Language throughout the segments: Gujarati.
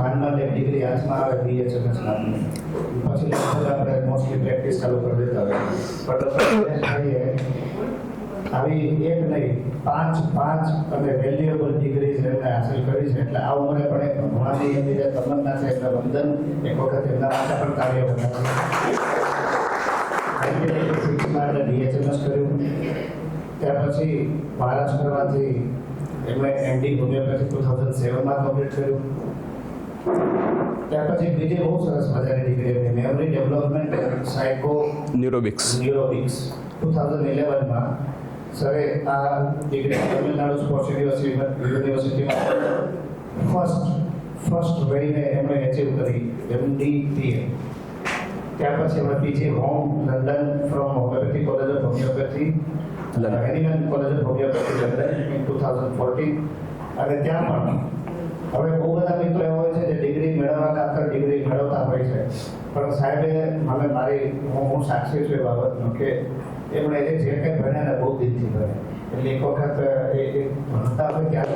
માંડમાં એક ડિગ્રી હાથમાં આવે BHMS નામની, પછી લગભગ આપણે મોસ્ટલી પ્રેક્ટિસ ચાલુ કરી દેતા હોય. પણ આવી એક નહીં પાંચ અને વેલ્યુએબલ ડિગ્રીઝ એમને હાંસલ કરી છે. એટલે આ ઉંમરે પણ એક ભણવાની એમની જે તમન્ના છે એટલે વંદન એક વખત એમના માટે પણ કાર્ય બનાવ્યું. BHMS કર્યું, ત્યાર પછી મહારાષ્ટ્રમાંથી એમણે MD હોમિયોપેથી 2007માં કમ્પ્લીટ કર્યું. ત્યાર પછી બીજી બહુ સરસ મજાની ડિગ્રી હતી મેમરી ડેવલપમેન્ટ એન્ડ સાયકો ન્યુરોબિક્સ 2011માં સરે આ ડિગ્રી તમિલનાડુ સ્પોર્ટ્સ યુનિવર્સિટીમાં ફર્સ્ટ રહીને એમણે એચીવ કરી MD-PA. ત્યાર પછી એમણે બીજી home London from homeopathy college of homeopathy animal college of homeopathy London in 2014. અને ત્યાં પણ હવે બહુ બધા મિત્રો એવા હોય છે જે ડિગ્રી મેળવવા ખાતર ડિગ્રી મેળવતા હોય છે, પણ સાહેબે હું સાક્ષી છું એ બાબતનો કે એમણે જે કંઈ ભણ્યા ને બહુ દિલથી ભણે. એટલે એક વખત એ ભણતા હોય ત્યાં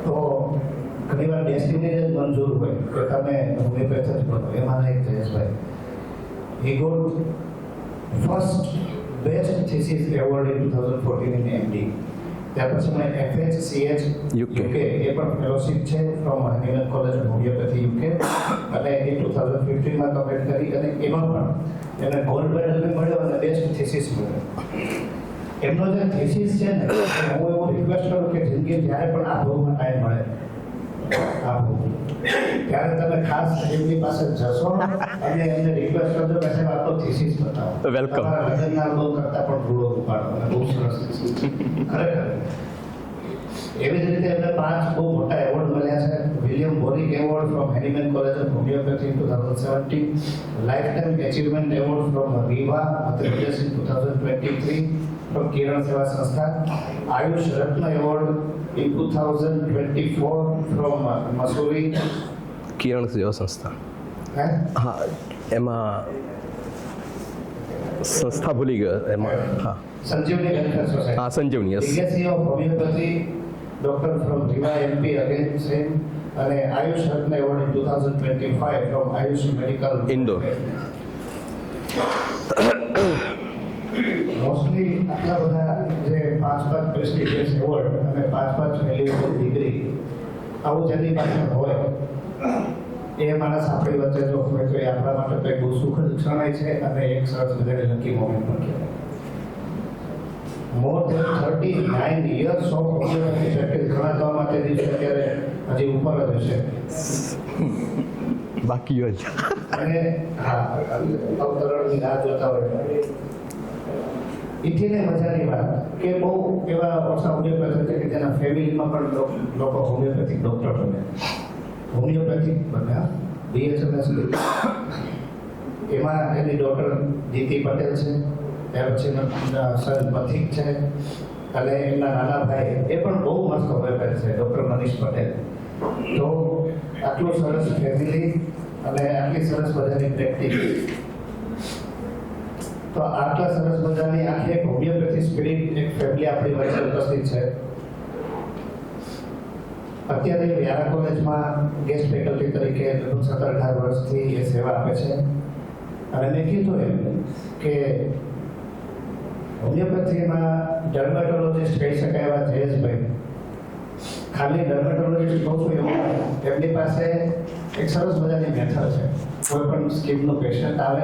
તો ઘણી વાર ડેસ્ટિની જ મંજૂર હોય કે તમે હોમિયોપેથ જ ભણો. એમાં એક Jayeshbhai he got first best thesis award in 2014 in MD. ત્યાર પછી મેં FHCH UK એ પણ ફેલોશિપ છે from animal college of homeopathy UK અને એ 2015માં કમ્પ્લીટ કરી અને એમાં પણ એને ગોલ્ડ મેડલ મળ્યો અને બેસ્ટ થીસીસ મળ્યો. એમનો જે થીસીસ છે ને હું એવું રિક્વેસ્ટ કરું કે જિંદગી જ્યારે પણ આ ભોગમાં ટાઈમ મળે ત્યારે તમે ખાસ એમની પાસે જશો અને એમને રિક્વેસ્ટ કરજો કે સાહેબ આપનો થીસીસ બતાવો. વેલકમ. લગ્નના અનુભવ કરતા પણ રૂડો ઉપાડો અને બહુ સરસ ખરેખર. એવી જ રીતે એમને 5 બહુ મોટા એવોર્ડ મળ્યા છે. William Boericke award from animal college of homeopathy 2017, life time achievement award from Rewa Madhya Pradesh in 2023 from Kiran Seva Sanstha, Ayush Ratna award in 2024 from Missouri. Kiran Seva Sanstha. હા, એમાં સંસ્થા ભૂલી ગયો એમાં. હા, સંજીવની વેલફેર સોસાયટી. હા, Sanjeevani. Yes. Legacy of homeopathy doctor from Rewa MP again same, અને Ayush Ratna award in 2025 from Ayush medical Indore. Mostly આટલા બધા જે 5 પ્રેસ્ટિજિયસ એવોર્ડ અને 5 વેલ્યુએબલ ડિગ્રી આવું જેની પાસે હોય એ માણસ આપણી વચ્ચે જો હોય તો એ આપણા માટે તો એક બહુ સુખદ ક્ષણ છે અને એક સરસ મજાની લકી મોમેન્ટ પણ કહેવાય. More than 39 years of homeopathy practice ગણાવવા માટે દિવસે અત્યારે હજી ઉપર જ હશે બાકી હોય અને હા અવતરણની રાહ જોતા હોય. ઇથીને મજાની વાત કે બહુ એવા ઓછા હોમિયોપેથી છે કે જેના ફેમિલીમાં પણ લોકો હોમિયોપેથિક ડોક્ટર બને, હોમિયોપેથિક બન્યા BHMS. એમાં એની ડોટર જીતી પટેલ છે, ત્યાર પછી સર પથિક છે અને એમના નાના ભાઈ એ પણ બહુ મસ્ત હોમિયોપેથ છે, ડૉક્ટર મનીષ પટેલ. તો આટલું સરસ ફેમિલી અને આટલી સરસ મજાની પ્રેક્ટિસ, તો આટલા સરસ મજાની આખી એક હોમિયોપેથી સ્પિરિટ એક ફેમિલી આપણી વચ્ચે ઉપસ્થિત છે. અત્યારે વ્યારા કોલેજમાં ગેસ્ટ ફેકલ્ટી તરીકે 17-18 વર્ષથી એ સેવા આપે છે. અને મેં કીધું એમ કે હોમિયોપેથીમાં ડર્મેટોલોજીસ્ટ કહી શકાય એવા જયેશભાઈ ખાલી ડર્મેટોલોજીસ્ટ કહું છું એવું એમની પાસે એક સરસ મજાની મેથડ છે. કોઈ પણ સ્કીમનું પેશન્ટ આવે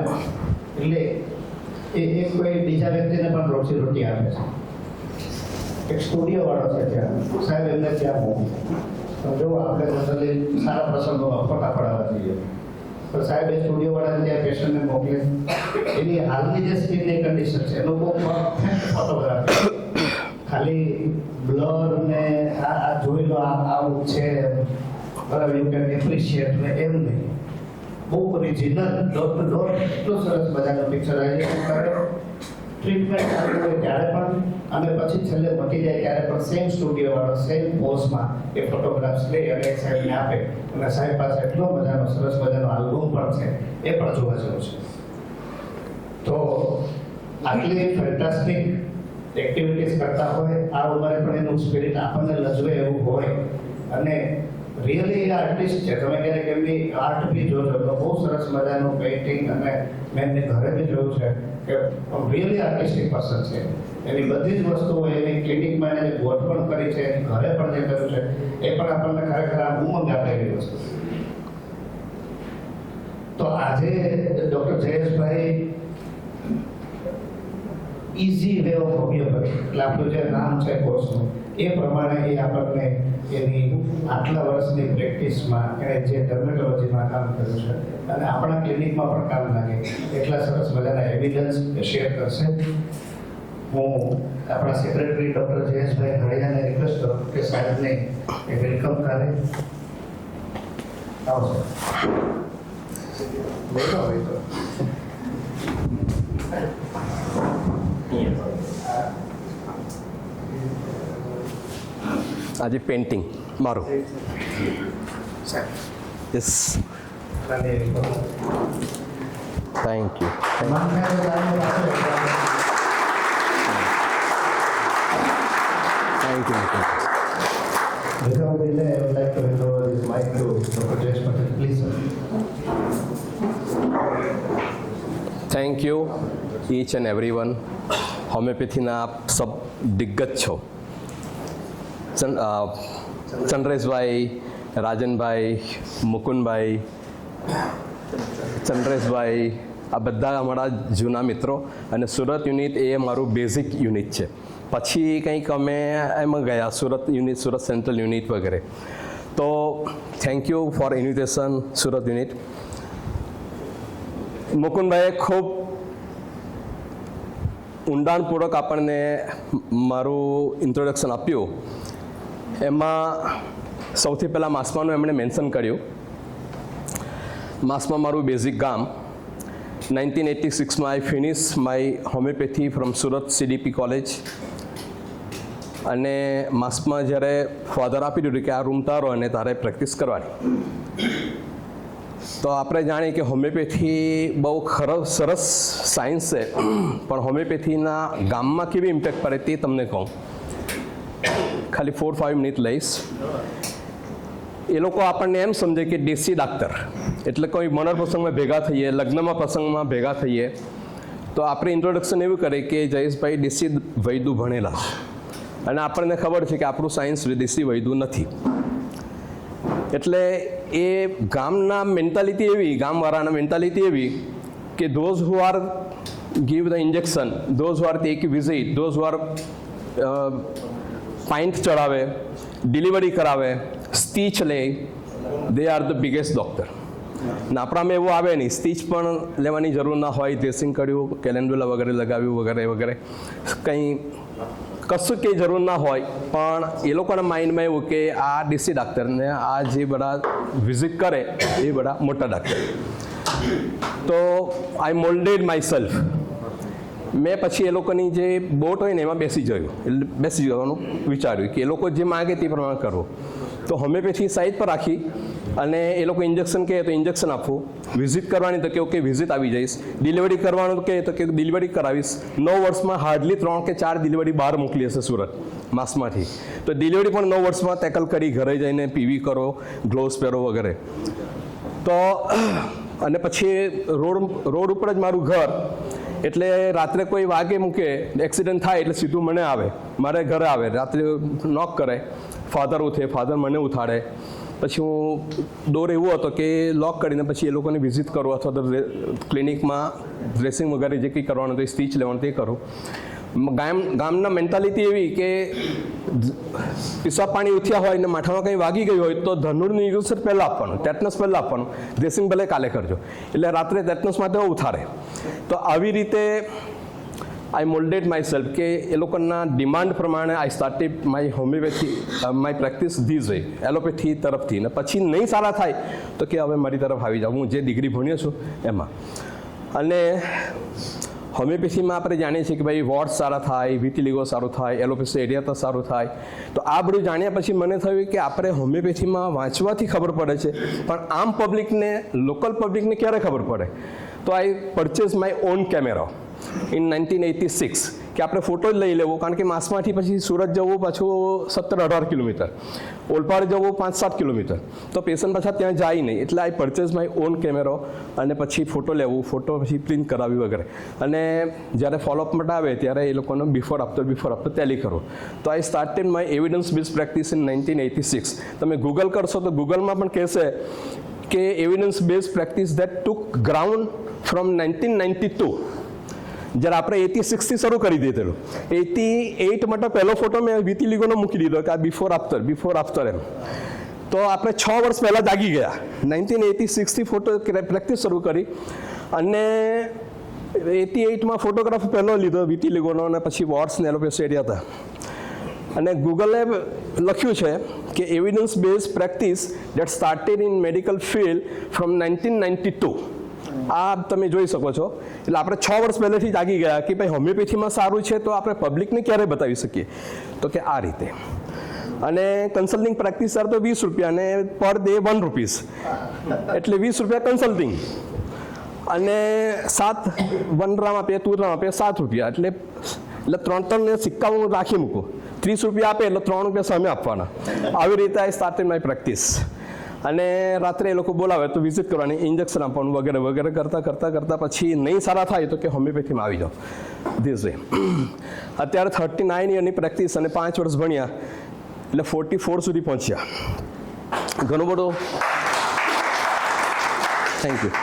એટલે એ કોઈ બીજા વ્યક્તિને પણ રોજી આપે છે. એક સ્ટુડિયો વાળો છે ત્યાં સાહેબ એમને ત્યાં મોકલે તો જો આપણે જનરલી સારા પ્રસંગોમાં ફોટા પડાવવા જઈએ તો સાહેબ એ સ્ટુડિયો વાળાને ત્યાં પેશન્ટને મોકલે. એની હાલની જે સ્કીનની કન્ડિશન છે એનો બહુ ફોટોગ્રાફી ખાલી બ્લર ને આ જોઈ લો આવું છે બરાબર યુ કેન એપ્રિશિએટ ને એમ નહીં, બહુ ઓરિજિનલ ડોટ એટલો સરસ મજાનો પિક્ચરાઇઝેશન કરે. ટ્રીટમેન્ટ ચાલુ હોય ત્યારે પણ અને પછી છેલ્લે મટી જાય ત્યારે પણ સેમ સ્ટુડિયો વાળો સેમ પોઝમાં એ ફોટોગ્રાફ્સ લે અને એક સાહેબને આપે અને સાહેબ પાસે એટલો મજાનો સરસ મજાનો આલ્બમ પણ છે, એ પણ જોવા જેવું છે. તો આટલી ફેન્ટાસ્ટિક એક્ટિવિટીઝ કરતા હોય આ ઉંમરે પણ એનું સ્પિરિટ આપણને લજવે એવું હોય અને રિયલી આર્ટિસ્ટ છે. તમે ક્યારેક એમની આર્ટ બી જોજો તો બહુ સરસ મજાનું પેઇન્ટિંગ, અને મેં એમની ઘરે બી જોયું છે કે રિયલી આર્ટિસ્ટિક પર્સન છે. એની બધી જ વસ્તુઓ એની ક્લિનિકમાં એને ગોઠવણ કરી છે, એની ઘરે પણ જે કર્યું છે એ પણ આપણને ખરેખર આ ઉમંગ આપે એવી વસ્તુ છે. તો આજે doctor Jayeshbhai easy way of homeopathy, એટલે આપણું જે નામ છે કોર્સનું એ પ્રમાણે એ આપણને એની આટલા વર્ષની પ્રેક્ટિસમાં એણે જે ડર્મેટોલોજીમાં કામ કર્યું છે અને આપણા ક્લિનિકમાં પણ કામ લાગે એટલા સરસ મજાના એવિડન્સ શેર કરશે. હું આપણા સેક્રેટરી ડૉક્ટર જયેશભાઈ ઘડિયાને રિક્વેસ્ટ કરું કે સાહેબને એ વેલકમ કરે. આવો સર. બોલો ભાઈ તો આજે પેઇન્ટિંગ મારું yes thank you thank you Without delay, I would like to hand over this mic to Dr. Jayesh Patel. Please, sir. Thank you each and every one. હોમિયોપેથીના આપ સબ દિગ્ગજ છો. ચંદ્રેશભાઈ, રાજનભાઈ, મુકુંદભાઈ, ચંદ્રેશભાઈ, આ બધા અમારા જૂના મિત્રો, અને સુરત યુનિટ એ અમારું બેઝિક યુનિટ છે. પછી કંઈક અમે એમાં ગયા Surat unit, Surat central unit વગેરે. તો thank you for invitation Surat unit. મુકુંદભાઈએ ખૂબ ઊંડાણપૂર્વક આપણને મારું ઇન્ટ્રોડક્શન આપ્યું. એમાં સૌથી પહેલાં માસમાનું એમણે મેન્શન કર્યું. માસમાં મારું બેઝિક ગામ. 1986માં I finish my homeopathy from Surat CDP college. અને માસમાં જ્યારે ફાધર આપી દીધું કે આ રૂમ તારો અને તારે પ્રેક્ટિસ કરવાની, તો આપણે જાણીએ કે હોમિયોપેથી બહુ સરસ સાયન્સ છે, પણ હોમિયોપેથીના ગામમાં કેવી ઇમ્પેક્ટ પડે તે તમને કહું. ખાલી 4-5 મિનિટ લઈશ. એ લોકો આપણને એમ સમજે કે દેશી ડાક્ટર એટલે કોઈ મનર પ્રસંગમાં ભેગા થઈએ, લગ્નમાં પ્રસંગમાં ભેગા થઈએ, તો આપણે ઇન્ટ્રોડક્શન એવું કરીએ કે જયેશભાઈ દેશી વૈદ્ય ભણેલા છે, અને આપણને ખબર છે કે આપણું સાયન્સ દેશી વૈદ્ય નથી. એટલે એ ગામના મેન્ટાલિટી એવી, ગામવાળાના મેન્ટાલિટી એવી કે those who are give the injection, those who are take visit, those who are pint ચડાવે, ડિલિવરી કરાવે, સ્ટીચ લે, they are the biggest doctor. ને આપણામાં એવું આવે નહીં, સ્ટીચ પણ લેવાની જરૂર ના હોય, ડ્રેસિંગ કર્યું, કેલેન્ડુલા વગેરે લગાવ્યું વગેરે વગેરે, કંઈ કશું કંઈ જરૂર ના હોય, પણ એ લોકોના માઇન્ડમાં એવું કે આ દેશી ડાક્ટરને આ જે બધા વિઝિટ કરે એ બધા મોટા ડાક્ટર. તો આઈ મોલ્ડેડ માય સેલ્ફ. મેં પછી એ લોકોની જે બોટ હોય ને એમાં બેસી જવાનું વિચાર્યું કે એ લોકો જે માગે તે પ્રમાણે કરવું. તો હોમિયોપેથી સાઈડ પર રાખી અને એ લોકો ઇન્જેક્શન કહે તો ઇન્જેક્શન આપવું, વિઝિટ કરવાની તો કે ઓકે વિઝિટ આવી જઈશ, ડિલિવરી કરવાનું કહે તો કે ડિલિવરી કરાવીશ. 9 વર્ષમાં હાર્ડલી 3 કે 4 ડિલિવરી બહાર મોકલી હશે સુરત માસમાંથી. તો ડિલિવરી પણ 9 વર્ષમાં ટેકલ કરી, ઘરે જઈને PV કરો, ગ્લોવ્સ પહેરો વગેરે. તો અને પછી રોડ ઉપર જ મારું ઘર, એટલે રાત્રે કોઈ વાગે મૂકે, એક્સિડન્ટ થાય એટલે સીધું મને આવે, મારે ઘરે આવે, રાત્રે નોક કરે, ફાધર ઉઠે, ફાધર મને ઉઠાડે. પછી હું ડોર એવો હતો કે લોક કરીને પછી એ લોકોને વિઝિટ કરું, અથવા તો ક્લિનિકમાં ડ્રેસિંગ વગેરે જે કંઈ કરવાનું હતું, સ્ટીચ લેવાનું તે કરું. ગામના મેન્ટાલિટી એવી કે પીસા પાણી ઉઠ્યા હોય ને માથામાં કંઈ વાગી ગયું હોય તો ધનુરનું ઇન્જેક્શન પહેલાં આપવાનું, ટેટનસ પહેલાં આપવાનું, ડ્રેસિંગ ભલે કાલે કરજો, એટલે રાત્રે ટેટનસ માટે ઉઠાડે. તો આવી રીતે આઈ મોલ્ડેડ માય સેલ્ફ કે એ લોકોના ડિમાન્ડ પ્રમાણે I started my homeopathy, my practice this way, allopathy તરફથી. ને પછી નહીં સારા થાય તો કે હવે મારી તરફ આવી જાવ, હું જે ડિગ્રી ભણ્યો છું એમાં. અને હોમિયોપેથીમાં આપણે જાણીએ છીએ કે ભાઈ વોર્ડ સારા થાય, વિટિલિગો સારું થાય, એલોપેથી એરિયા સારું થાય. તો આ બધું જાણ્યા પછી મને થયું કે આપણે હોમિયોપેથીમાં વાંચવાથી ખબર પડે છે, પણ આમ પબ્લિકને, લોકલ પબ્લિકને ક્યારે ખબર પડે? તો I purchase my own camera in 1986. કે આપણે ફોટો જ લઈ લેવો, કારણ કે માસમાંથી પછી સુરત જવું પાછું 17-18 કિલોમીટર, ઓલપાડ જવું 5-7 કિલોમીટર, તો પેશન્ટ પાછા ત્યાં જાય નહીં. એટલે આઈ પરચેઝ માય ઓન કેમેરો અને પછી ફોટો લેવું, ફોટો પછી પ્રિન્ટ કરાવી વગેરે. અને જ્યારે ફોલોઅપ માટે આવે ત્યારે એ લોકોનો બિફોર આફ્ટર ટેલી કરો. તો આઈ started my evidence base practice in 1986. તમે ગૂગલ કરશો તો ગૂગલમાં પણ કહેશે કે evidence base practice that took ground from 1992. જ્યારે આપણે 86થી શરૂ કરી દીધેલું. 88 માટે પહેલો ફોટો મેં વિતિલિગોનો મૂકી દીધો કે આ બિફોર આફ્ટર એમ. તો આપણે 6 વર્ષ પહેલાં જાગી ગયા. 1986થી ફોટો પ્રેક્ટિસ શરૂ કરી અને 88માં ફોટોગ્રાફ પહેલો લીધો વિતિલિગોનો, અને પછી વોટ્સ ને એલોપેસિયા હતા. અને ગૂગલે લખ્યું છે કે evidence base practice that started in medical field from 1992. આ તમે જોઈ શકો છો. એટલે આપણે 6 વર્ષ પહેલેથી જ જાગી ગયા કે ભાઈ હોમિયોપેથીમાં સારું છે તો આપણે પબ્લિકને ક્યારે બતાવી શકીએ, તો કે આ રીતે. અને કન્સલ્ટિંગ પ્રેક્ટિસ તો 20 રૂપિયા અને પર ડે 1 રૂપીસ, એટલે 20 રૂપિયા કન્સલ્ટિંગ અને 7 1 રામ આપે 2 રામ આપે 7 રૂપિયા, એટલે 3 સિક્કા હું રાખી મૂકું. 30 રૂપિયા આપે એટલે 3 રૂપિયા સામે આપવાના. આવી રીતે આઈ સ્ટાર્ટેડ માય પ્રેક્ટિસ. અને રાત્રે એ લોકો બોલાવે તો વિઝિટ કરવાની, ઇન્જેક્શન આપવાનું વગેરે વગેરે કરતાં પછી નહીં સારા થાય તો કે હોમિયોપેથીમાં આવી જાઓ. This way. અત્યારે 39 યરની પ્રેક્ટિસ અને 5 વર્ષ ભણ્યા એટલે 44 સુધી પહોંચ્યા. ઘણું બધું. Thank you.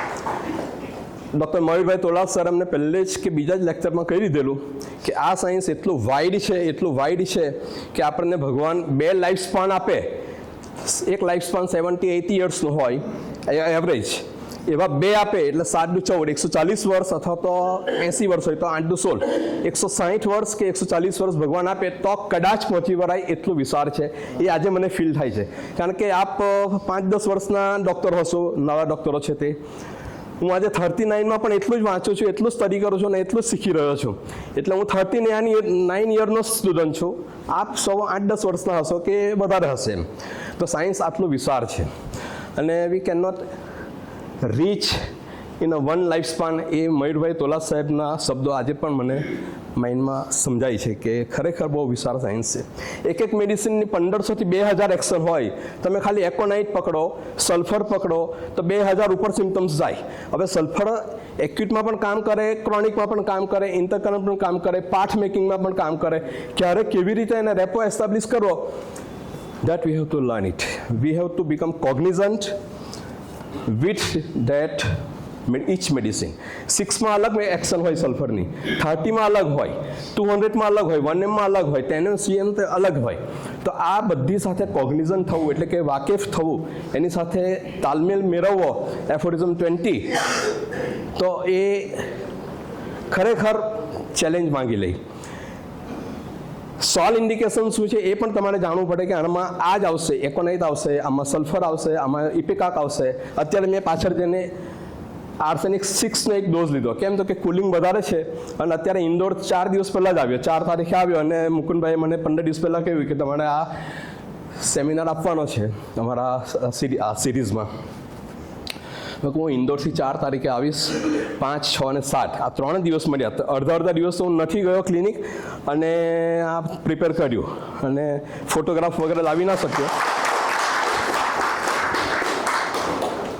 Doctor Mayurbhai Tolav sir અમને પહેલે જ કે બીજા જ લેક્ચરમાં કહી દીધેલું કે આ સાયન્સ એટલું વાઇડ છે કે આપણને ભગવાન 2 લાઈફ સ્પાન આપે. એક લાઈફ સ્પાન 70-80 યર્સનો હોય એવરેજ, એવા 2 આપે એટલે 7-14 140 વર્ષ, અથવા તો 80 વર્ષ હોય તો 8-16 160 વર્ષ કે 140 વર્ષ ભગવાન આપે તો કદાચ પહોંચી વળાય એટલું વિચાર છે. એ આજે મને ફીલ થાય છે, કારણ કે આપ 5-10 વર્ષના ડૉક્ટર હશો, નવા ડૉક્ટરો છે તે. હું આજે 39માં પણ એટલું જ વાંચું છું, એટલું જ સ્ટડી કરું છું અને એટલું જ શીખી રહ્યો છું. એટલે હું 39 યરનો સ્ટુડન્ટ છું. આપ સૌ 8-10 વર્ષના હશો કે વધારે હશે એમ. તો સાયન્સ આટલું વિશાળ છે અને we can not reach in a 1 life span. એ મયુરભાઈ તોલા સાહેબના શબ્દો આજે પણ મને માઇન્ડમાં સમજાય છે કે ખરેખર બહુ વિશાળ સાયન્સ છે. એક મેડિસિનની 1500થી 2000 એક્શન હોય. તમે ખાલી એકોનાઇટ પકડો, સલ્ફર પકડો તો 2000 ઉપર સિમ્ટમ્સ જાય. હવે સલ્ફર એક્યુટમાં પણ કામ કરે, ક્રોનિકમાં પણ કામ કરે, ઇન્ટરકરન્ટ પણ કામ કરે, પાર્ટ મેકિંગમાં પણ કામ કરે. ક્યારે કેવી રીતે એને રેપો એસ્ટાબ્લિશ કરવો, that we have to learn it. We have to become cognizant with that each medicine. 6માં અલગ એક્શન હોય સલ્ફરની, 30માં અલગ હોય, 200માં અલગ હોય, 1mમાં અલગ હોય, 10mcm તે અલગ હોય. તો આ બધી સાથે કોગ્નિઝન્ટ થવું એટલે કે વાકેફ થવું, એની સાથે તાલમેલ મેળવવો, એફોરિઝમ 20, તો એ ખરેખર ચેલેન્જ માંગી લઈ. સોલ ઇન્ડિકેશન શું છે એ પણ તમારે જાણવું પડે કે આમાં આ જ આવશે, એકોનાઇટ આવશે, આમાં સલ્ફર આવશે, આમાં ઇપિકાક આવશે. અત્યારે મેં પાછળ જઈને આર્સેનિક 6નો એક ડોઝ લીધો. કેમ તો કે કુલિંગ વધારે છે અને અત્યારે ઇન્દોર 4 દિવસ પહેલાં જ આવ્યો, 4 તારીખે આવ્યો અને મુકુંદભાઈએ મને 15 દિવસ પહેલાં કહ્યું કે તમારે આ સેમિનાર આપવાનો છે અમારા સિરીઝમાં. હું ઇન્દોરથી 4 તારીખે આવીશ, 5, 6 અને 7 આ 3 દિવસ મળ્યા. અડધા દિવસ તો હું નથી ગયો ક્લિનિક અને આ પ્રિપેર કર્યું અને ફોટોગ્રાફ વગેરે લાવી ના શક્યો.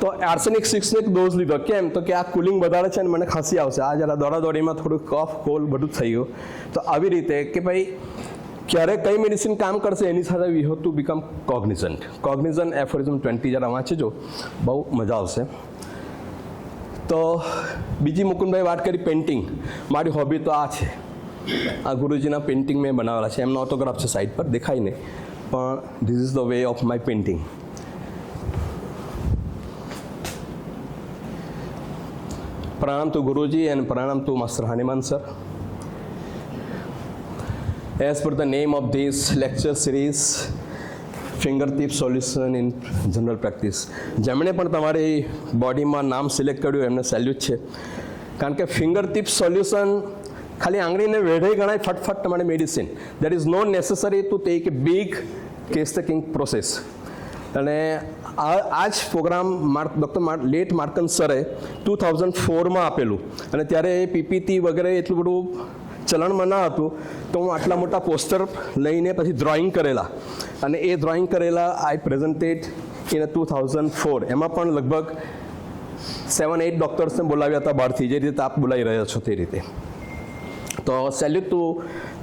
તો આર્સેનિક 6નો એક ડોઝ લીધો. કેમ તો કે આ કુલિંગ વધારે છે અને મને ખાંસી આવશે. આ જરા દોડાદોડીમાં થોડું કફ કોલ બધું થઈ ગયું. તો આવી રીતે કે ભાઈ ક્યારે કઈ મેડિસિન કામ કરશે એની સાથે વી હેવ ટુ બીકમ કોગ્નિઝન્ટ. એફોરિઝમ 20 જરા વાંચજો, બહુ મજા આવશે. તો બીજી મુકુંદભાઈ વાત કરી પેઇન્ટિંગ. મારી હોબી તો આ છે. આ ગુરુજીના પેઇન્ટિંગ મેં બનાવેલા છે. એમનો ઓટોગ્રાફ છે સાઈડ પર, દેખાય નહીં, પણ this is the way of my painting. પ્રણામ ટુ ગુરુજી એન્ડ પ્રણામ to master Hanuman sir. As per the name of this lecture series, fingertip solution in general practice. જેમણે પણ તમારી બોડીમાં નામ સિલેક્ટ કર્યું એમને સેલ્યુટ છે. કારણ કે ફિંગરટીપ સોલ્યુશન ખાલી આંગળીને વેઢે ગણાય ફટફટ તમારી medicine. That is not necessary to take a big case taking process. અને આ જ પ્રોગ્રામ ડૉક્ટર લેટ માર્કન સરે 2004માં આપેલું અને ત્યારે પીપીટી વગેરે એટલું બધું ચલણમાં ન હતું તો હું આટલા મોટા પોસ્ટર લઈને પછી ડ્રોઈંગ કરેલા અને એ ડ્રોઈંગ કરેલા આઈ પ્રેઝન્ટેડ ઇન 2004. એમાં પણ લગભગ 7-8 ડૉક્ટર્સને બોલાવ્યા હતા બહારથી, જે રીતે આપ બોલાવી રહ્યા છો તે રીતે. તો salute two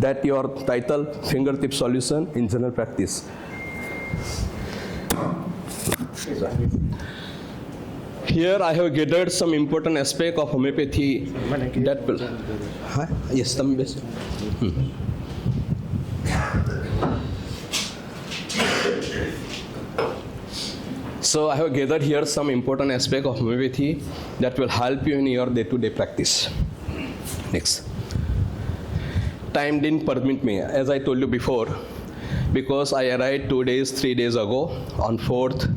that your title finger tip solution in general practice. Here I have gathered some important aspect of homeopathy that will. Yes, તમે બેસો. So I have gathered here some important aspect of homeopathy that will help you in your day-to-day practice. Next. Time didn't permit me, as I told you before, because I arrived 3 days ago on 4th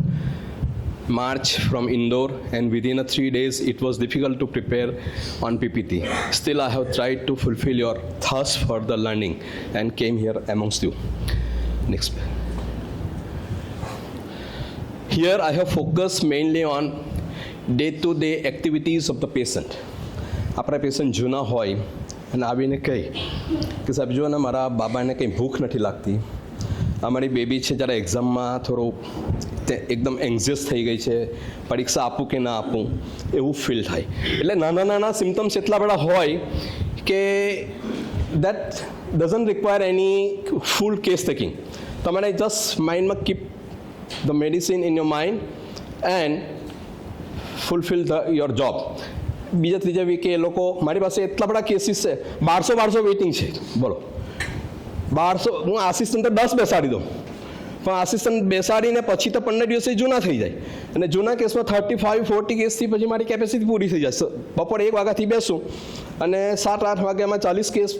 March from Indore, and within 3 days it was difficult to prepare on PPT. Still I have tried to fulfill your thirst for the learning and came here amongst you. Next. Here I have focused mainly on day-to-day activities of the patient. આપણા પેશન્ટ જૂના હોય અને આવીને કહે કે સાહેબ જો ને મારા બાબાને કંઈ ભૂખ નથી લાગતી, અમારી બેબી છે જ્યારે એક્ઝામમાં થોડું તે એકદમ એન્ઝિયસ થઈ ગઈ છે, પરીક્ષા આપું કે ના આપું એવું ફીલ થાય. એટલે નાના નાના સિમ્ટમ્સ એટલા બધા હોય કે that doesn't require any full case taking. તમારે જસ્ટ માઇન્ડમાં keep the medicine in your mind and fulfill your job. બીજા ત્રીજા વીકે એ લોકો મારી પાસે એટલા બધા કેસીસ છે, 1200 વેઇટિંગ છે. બોલો 1200, હું આસિસ્ટન્ટ 10 બેસાડી દઉં, પણ આસિસ્ટન્ટ બેસાડીને પછી તો 15 દિવસે જૂના થઈ જાય, અને જૂના કેસમાં 35-40 કેસથી પછી મારી કેપેસિટી પૂરી થઈ જાય. બપોરે 1 વાગ્યાથી બેસું અને 7-8 વાગ્યામાં 40 કેસ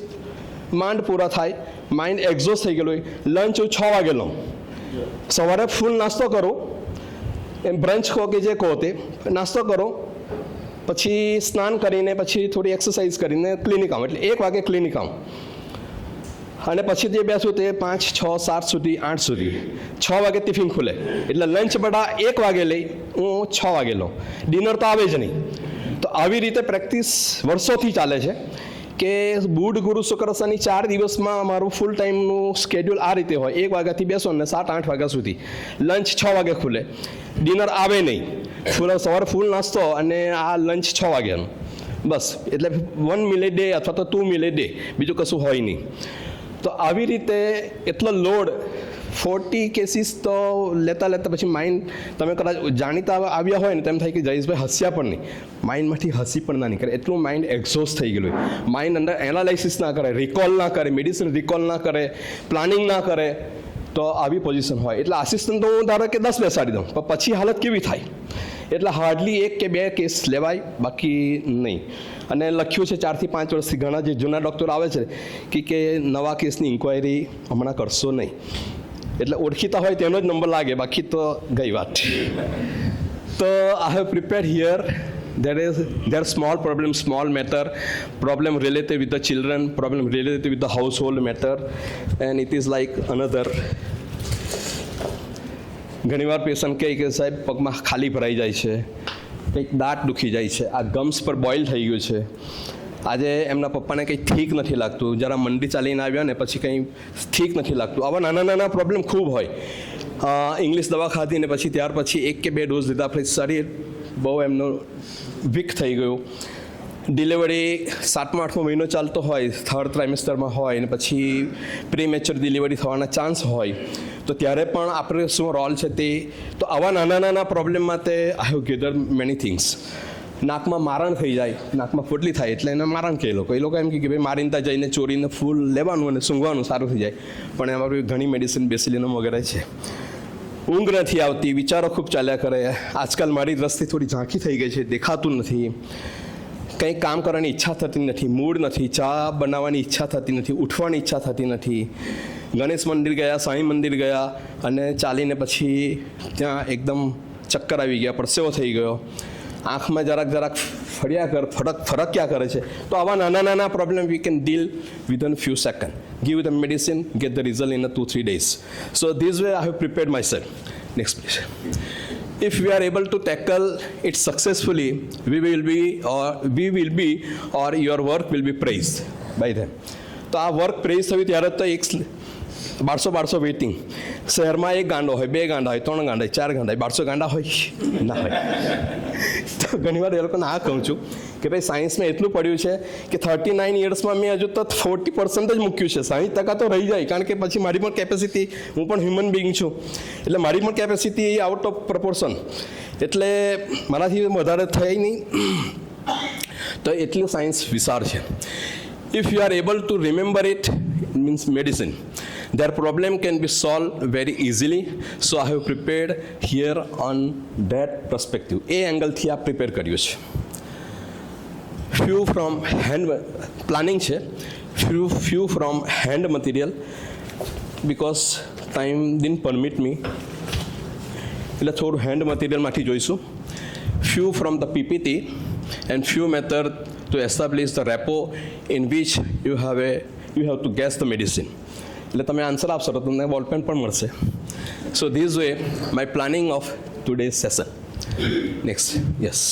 માંડ પૂરા થાય, માઇન્ડ એક્ઝોસ્ટ થઈ ગયેલું હોય. લંચ હું 6 વાગે લઉં, સવારે ફૂલ નાસ્તો કરો, એમ બ્રંચ કહો કે જે કહો તે નાસ્તો કરો, પછી સ્નાન કરીને પછી થોડી એક્સરસાઇઝ કરીને ક્લિનિક આવું, એટલે 1 વાગે ક્લિનિક આવું, અને પછી જે બેસું તે 5, 6, 7 સુધી 8 સુધી. 6 વાગે ટિફિન ખુલે એટલે લંચ બધા 1 વાગે લઈ, હું 6 વાગે લઉં. ડિનર તો આવે જ નહીં. તો આવી રીતે પ્રેક્ટિસ વર્ષોથી ચાલે છે કે બુધ, ગુરુ, શુક્ર, શનિ 4 દિવસમાં મારું ફૂલ ટાઈમનું સ્કેડ્યુલ આ રીતે હોય. 1 વાગ્યાથી બેસો ને 7-8 વાગ્યા સુધી, લંચ 6 વાગે ખુલે, ડિનર આવે નહીં, સવારે ફૂલ નાસ્તો અને આ લંચ 6 વાગ્યાનું, બસ. એટલે 1 meal a day અથવા તો 2 meal a day, બીજું કશું હોય નહીં. તો આવી રીતે એટલો લોડ 40 કેસીસ તો લેતા પછી માઇન્ડ, તમે કદાચ જાણીતા આવ્યા હોય ને તેમ થાય કે જયેશભાઈ હસ્યા પણ નહીં, માઇન્ડમાંથી હસી પણ ના નીકળે, એટલું માઇન્ડ એક્ઝોસ્ટ થઈ ગયેલું હોય. માઇન્ડ અંદર એનાલાઇસિસ ના કરે, રિકોલ ના કરે, મેડિસિન રિકોલ ના કરે, પ્લાનિંગ ના કરે, તો આવી પોઝિશન હોય. એટલે આસિસ્ટન્ટ તો હું ધારો કે 10 બેસાડી દઉં, પણ પછી હાલત કેવી થાય? એટલે હાર્ડલી 1 કે 2 કેસ લેવાય, બાકી નહીં. અને લખ્યું છે 4 થી 5 વર્ષથી ઘણા જે જૂના ડૉક્ટર આવે છે કે નવા કેસની ઇન્ક્વાયરી હમણાં કરશો નહીં. એટલે ઓળખીતા હોય તેનો જ નંબર લાગે, બાકી તો ગઈ વાત. તો I have prepared here. There are small problems, small matter, problem related with the children, problem related with the household matter, and it is like another. ઘણીવાર પેશન્ટ કહે કે સાહેબ પગમાં ખાલી ભરાઈ જાય છે, કંઈક દાંત દુખી જાય છે, આ ગમ્સ પર બોઇલ થઈ ગયું છે, આજે એમના પપ્પાને કંઈ ઠીક નથી લાગતું, જરા મંડી ચાલીને આવ્યા ને પછી કંઈ ઠીક નથી લાગતું. આવા નાના નાના પ્રોબ્લેમ ખૂબ હોય. ઇંગ્લિશ દવા ખાધી ને પછી ત્યાર પછી 1 કે 2 ડોઝ લીધા, પછી શરીર બહુ એમનું વીક થઈ ગયું. ડિલિવરી 7મો 8મો મહિનો ચાલતો હોય, 3rd ટ્રાઇમેસ્ટરમાં હોય, અને પછી પ્રીમેચ્યોર ડિલિવરી થવાના ચાન્સ હોય, તો ત્યારે પણ આપણે શું રોલ છે તે. તો આવા નાના નાના પ્રોબ્લેમમાં તે I have gather many things. નાકમાં મારણ થઈ જાય, નાકમાં ફૂટલી થાય એટલે એને મારણ કહે. એ લોકો એમ કે ભાઈ મારીને જઈને ચોરીને ફૂલ લેવાનું અને સૂંઘવાનું, સારું થઈ જાય. પણ એમાં ઘણી મેડિસિન બેસિલિનમ વગેરે છે. ઊંઘ નથી આવતી, વિચારો ખૂબ ચાલ્યા કરે. આજકાલ મારી દ્રષ્ટિ થોડી ઝાંખી થઈ ગઈ છે, દેખાતું નથી, કંઈ કામ કરવાની ઈચ્છા થતી નથી, મૂડ નથી, ચા બનાવવાની ઈચ્છા થતી નથી, ઉઠવાની ઈચ્છા થતી નથી. ગણેશ મંદિર ગયા, સાંઈ મંદિર ગયા અને ચાલીને પછી ત્યાં એકદમ ચક્કર આવી ગયા, પરસેવો થઈ ગયો, આંખમાં જરાક ફરક્યા કરે છે. તો આવા નાના નાના problem we can deal વિધન few second. Give the medicine, get the result in 2-3 days. So this way I have prepared myself. Next please. If we are able to tackle it successfully, we will be or your work will be praised by them. તો આ વર્ક પ્રેસ થયું ત્યારે તો 1200 વેઇટિંગ. શહેરમાં 1 ગાંડો હોય, 2 ગાંડા હોય, 3 ગાંડા હોય, 4 ગાંડા હોય, 1200 ગાંડા હોય ના હોય. તો ઘણીવાર એ લોકોને આ કહું છું કે ભાઈ સાયન્સમાં એટલું પડ્યું છે કે 39 યર્સમાં મેં હજુ તો 40% જ મૂક્યું છે. 60% તો રહી જાય, કારણ કે પછી મારી પણ કેપેસિટી, હું પણ હ્યુમન બિંગ છું, એટલે મારી પણ કેપેસિટી આઉટ ઓફ પ્રપોર્શન, એટલે મારાથી વધારે થાય નહીં. તો એટલું સાયન્સ વિશાળ છે. If you are able to remember it means medicine, their problem can be solved very easily. So I have prepared here on that perspective. એ એંગલથી આ પ્રિપેર કર્યું છે. few from hand planning છે, few from hand material because time didn't permit me, એટલે થોડું hand material માંથી જોઈશું. few from the PPT and few method to establish the rapport in which you have to guess the medicine. એટલે તમે આન્સર આપશો તો તમને બોલપેન પણ મળશે. So this way my planning of today's session. Next, yes,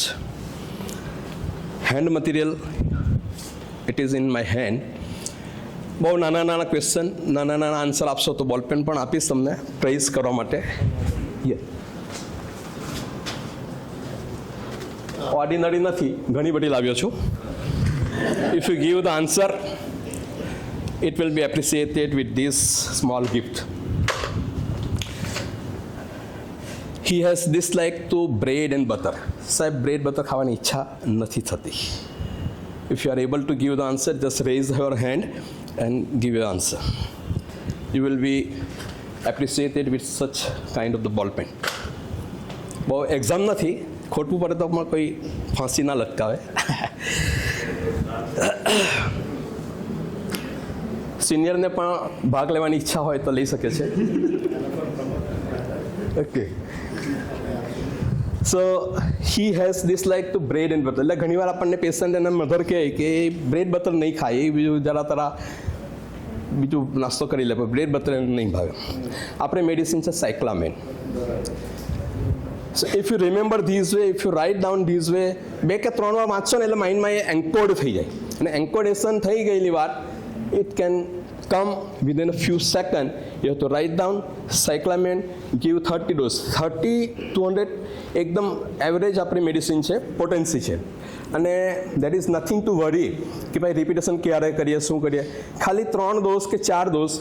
hand material, it is in my hand. બહુ નાના નાના ક્વેશ્ચન, નાના નાના આન્સર આપશો તો બોલપેન પણ આપીશ તમને પ્રેઝ કરવા માટે. ઓર્ડિનરી નથી, ઘણી બધી લાવ્યો છું. If you give the answer, it will be appreciated with this small gift. He has dislike to bread and butter. સાહેબ બ્રેડ બટર ખાવાની ઈચ્છા નથી થતી. If you are able to give the answer, just raise your hand and give your answer. You will be appreciated with such kind of the ball pen. બહુ એક્ઝામ નથી, ખોટવું પડે તો કોઈ ફાંસી ના લટકાવે. સિનિયરને પણ ભાગ લેવાની ઈચ્છા હોય તો લઈ શકે છે. Okay, so he has dislike to bread and butter. એટલે ઘણીવાર આપણને પેશન્ટ એના મધર કહે કે બ્રેડ બટર નહીં ખાય, એ બીજું જરા તરા બીજું નાસ્તો કરી લે, પણ બ્રેડ બટર નહીં ભાવે. આપણે મેડિસિન છે cyclamen. So if you remember this way, if you write down this way, 2 કે 3 વાર વાંચશો ને એટલે માઇન્ડમાં એ એન્કોડ થઈ જાય. અને એન્કોડેશન થઈ ગયેલી વાત, it can come within a few seconds. You have to write down cyclamen, give 30 dose. 30-200 એકદમ એવરેજ આપણી મેડિસિન છે, પોટેન્સી છે. અને દેટ ઇઝ નથિંગ ટુ વરી કે ભાઈ રિપીટેશન ક્યારે કરીએ, શું કરીએ. ખાલી 3 ડોઝ કે 4 ડોઝ